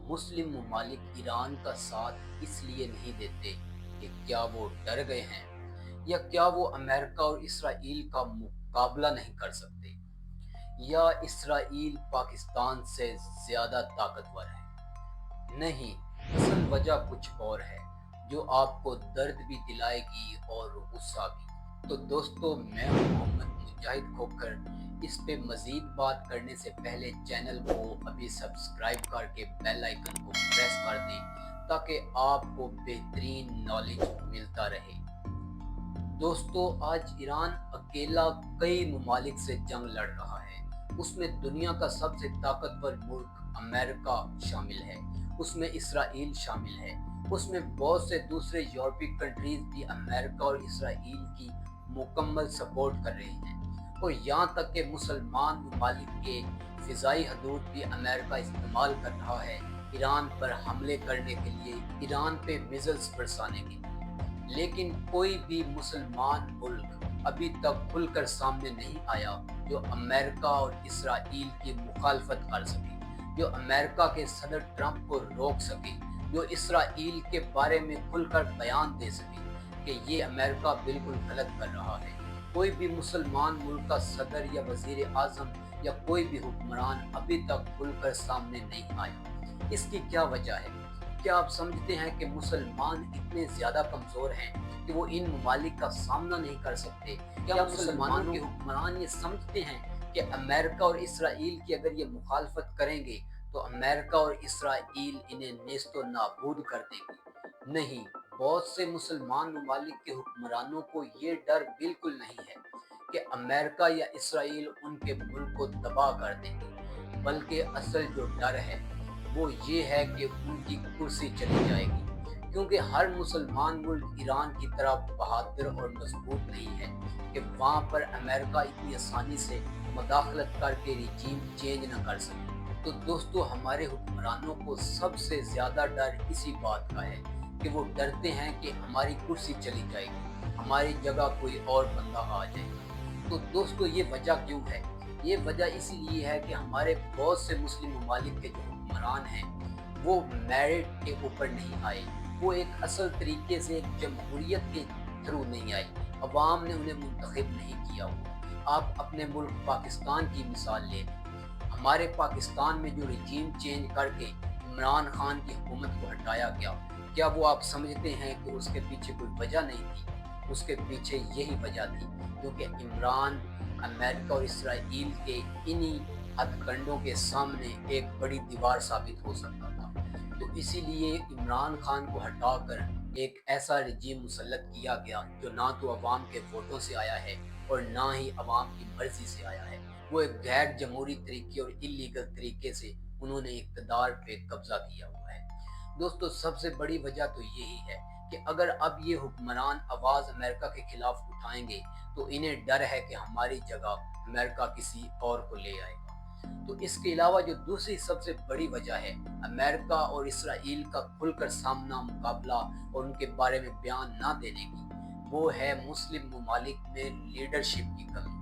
مسلم ممالک ایران کا ساتھ اس لیے نہیں دیتے کہ کیا وہ ڈر گئے ہیں یا کیا وہ امریکہ اور اسرائیل کا مقابلہ نہیں کر سکتے یا اسرائیل پاکستان سے زیادہ طاقتور ہے؟ نہیں، اصل وجہ کچھ اور ہے جو آپ کو درد بھی دلائے گی اور غصہ بھی۔ تو دوستو، میں ہوں محمد مجاہد کھوکھر۔ اس پہ مزید بات کرنے سے پہلے چینل کو ابھی سبسکرائب کر کے بیل آئیکن کو پریس کر دیں تاکہ آپ کو بہترین نالج ملتا رہے۔ دوستو، آج ایران اکیلا کئی ممالک سے جنگ لڑ رہا ہے۔ اس میں دنیا کا سب سے طاقتور ملک امریکہ شامل ہے، اس میں اسرائیل شامل ہے، اس میں بہت سے دوسرے یورپی کنٹریز بھی امریکہ اور اسرائیل کی مکمل سپورٹ کر رہے ہیں، اور یہاں تک کہ مسلمان ممالک کے فضائی حدود بھی امریکہ استعمال کر رہا ہے ایران پر حملے کرنے کے لیے، ایران پہ میزائلز برسانے کے لیے۔ لیکن کوئی بھی مسلمان ملک ابھی تک کھل کر سامنے نہیں آیا جو امریکہ اور اسرائیل کی مخالفت کر سکے، جو امریکہ کے صدر ٹرمپ کو روک سکے، جو اسرائیل کے بارے میں کھل کر بیان دے سکے کہ یہ امریکہ بالکل غلط کر رہا ہے۔ کوئی بھی مسلمان ملک کا صدر یا وزیر اعظم یا کوئی بھی حکمران ابھی تک کھل کر سامنے نہیں آیا۔ اس کی کیا وجہ ہے؟ کیا آپ سمجھتے ہیں کہ مسلمان اتنے زیادہ کمزور ہیں کہ وہ ان ممالک کا سامنا نہیں کر سکتے؟ کیا مسلمانوں کے حکمران یہ سمجھتے ہیں کہ امریکہ اور اسرائیل کی اگر یہ مخالفت کریں گے تو امریکہ اور اسرائیل انہیں نیست و نابود کر دیں گے؟ نہیں، بہت سے مسلمان ممالک کے حکمرانوں کو یہ ڈر بالکل نہیں ہے کہ امریکہ یا اسرائیل ان کے ملک کو تباہ کر دیں گے، بلکہ اصل جو ڈر ہے وہ یہ ہے کہ ان کی کرسی چلی جائے گی، کیونکہ ہر مسلمان ملک ایران کی طرح بہادر اور مضبوط نہیں ہے کہ وہاں پر امریکہ اتنی آسانی سے مداخلت کر کے ریجیم چینج نہ کر سکے۔ تو دوستو، ہمارے حکمرانوں کو سب سے زیادہ ڈر اسی بات کا ہے کہ وہ ڈرتے ہیں کہ ہماری کرسی چلی جائے گی، ہماری جگہ کوئی اور بندہ آ جائے گا۔ تو دوستو، یہ وجہ کیوں ہے؟ یہ وجہ اسی لیے ہے کہ ہمارے بہت سے مسلم ممالک کے جو حکمران ہیں وہ میرٹ کے اوپر نہیں آئے، وہ ایک اصل طریقے سے ایک جمہوریت کے تھرو نہیں آئے، عوام نے انہیں منتخب نہیں کیا ہوا۔ آپ اپنے ملک پاکستان کی مثال لیں۔ ہمارے پاکستان میں جو رجیم چینج کر کے عمران خان کی حکومت کو ہٹایا گیا، کیا وہ آپ سمجھتے ہیں کہ اس کے پیچھے کوئی وجہ نہیں تھی؟ اس کے پیچھے یہی وجہ تھی کیونکہ عمران امریکہ اور اسرائیل کے انہی ہتھ کنڈوں کے سامنے ایک بڑی دیوار ثابت ہو سکتا تھا۔ تو اسی لیے عمران خان کو ہٹا کر ایک ایسا رجیم مسلط کیا گیا جو نہ تو عوام کے ووٹوں سے آیا ہے اور نہ ہی عوام کی مرضی سے آیا ہے۔ وہ ایک غیر جمہوری طریقے اور اللیگل طریقے سے انہوں نے اقتدار پہ قبضہ کیا ہوا ہے۔ دوستو، سب سے بڑی وجہ تو یہی ہے کہ اگر اب یہ حکمران آواز امریکہ کے خلاف اٹھائیں گے تو انہیں ڈر ہے کہ ہماری جگہ امریکہ کسی اور کو لے آئے گا۔ تو اس کے علاوہ جو دوسری سب سے بڑی وجہ ہے امریکہ اور اسرائیل کا کھل کر سامنا، مقابلہ اور ان کے بارے میں بیان نہ دینے کی، وہ ہے مسلم ممالک میں لیڈرشپ کی کمی۔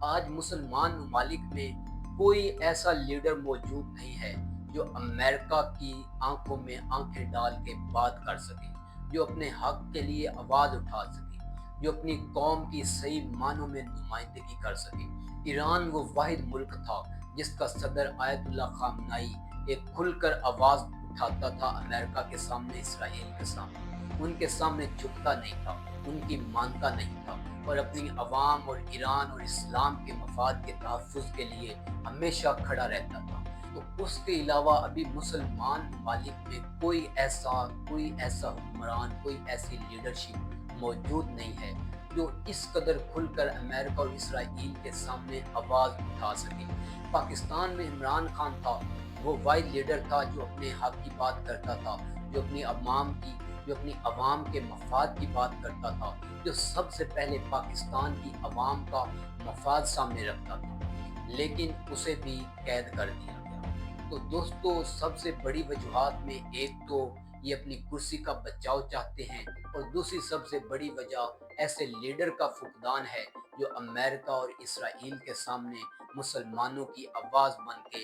آج مسلمان ممالک میں کوئی ایسا لیڈر موجود نہیں ہے جو امریکہ کی آنکھوں میں آنکھیں ڈال کے بات کر سکے، جو اپنے حق کے لیے آواز اٹھا سکے، جو اپنی قوم کی صحیح معنوں میں نمائندگی کر سکے۔ ایران وہ واحد ملک تھا جس کا صدر آیت اللہ خامنائی ایک کھل کر آواز اٹھاتا تھا امریکہ کے سامنے، اسرائیل کے سامنے، ان کے سامنے جھکتا نہیں تھا، ان کی مانتا نہیں تھا، اور اپنی عوام اور ایران اور اسلام کے مفاد کے تحفظ کے لیے ہمیشہ کھڑا رہتا تھا۔ تو اس کے علاوہ ابھی مسلمان ممالک میں کوئی ایسا حکمران، کوئی ایسی لیڈرشپ موجود نہیں ہے جو اس قدر کھل کر امریکہ اور اسرائیل کے سامنے آواز اٹھا سکے۔ پاکستان میں عمران خان تھا، وہ واحد لیڈر تھا جو اپنے حق کی بات کرتا تھا، جو اپنی عوام کے مفاد کی بات کرتا تھا، جو سب سے پہلے پاکستان کی عوام کا مفاد سامنے رکھتا تھا، لیکن اسے بھی قید کر دیا گیا۔ تو دوستو، سب سے بڑی وجوہات میں ایک تو یہ اپنی کرسی کا بچاؤ چاہتے ہیں، اور دوسری سب سے بڑی وجہ ایسے لیڈر کا فقدان ہے جو امریکہ اور اسرائیل کے سامنے مسلمانوں کی آواز بن کے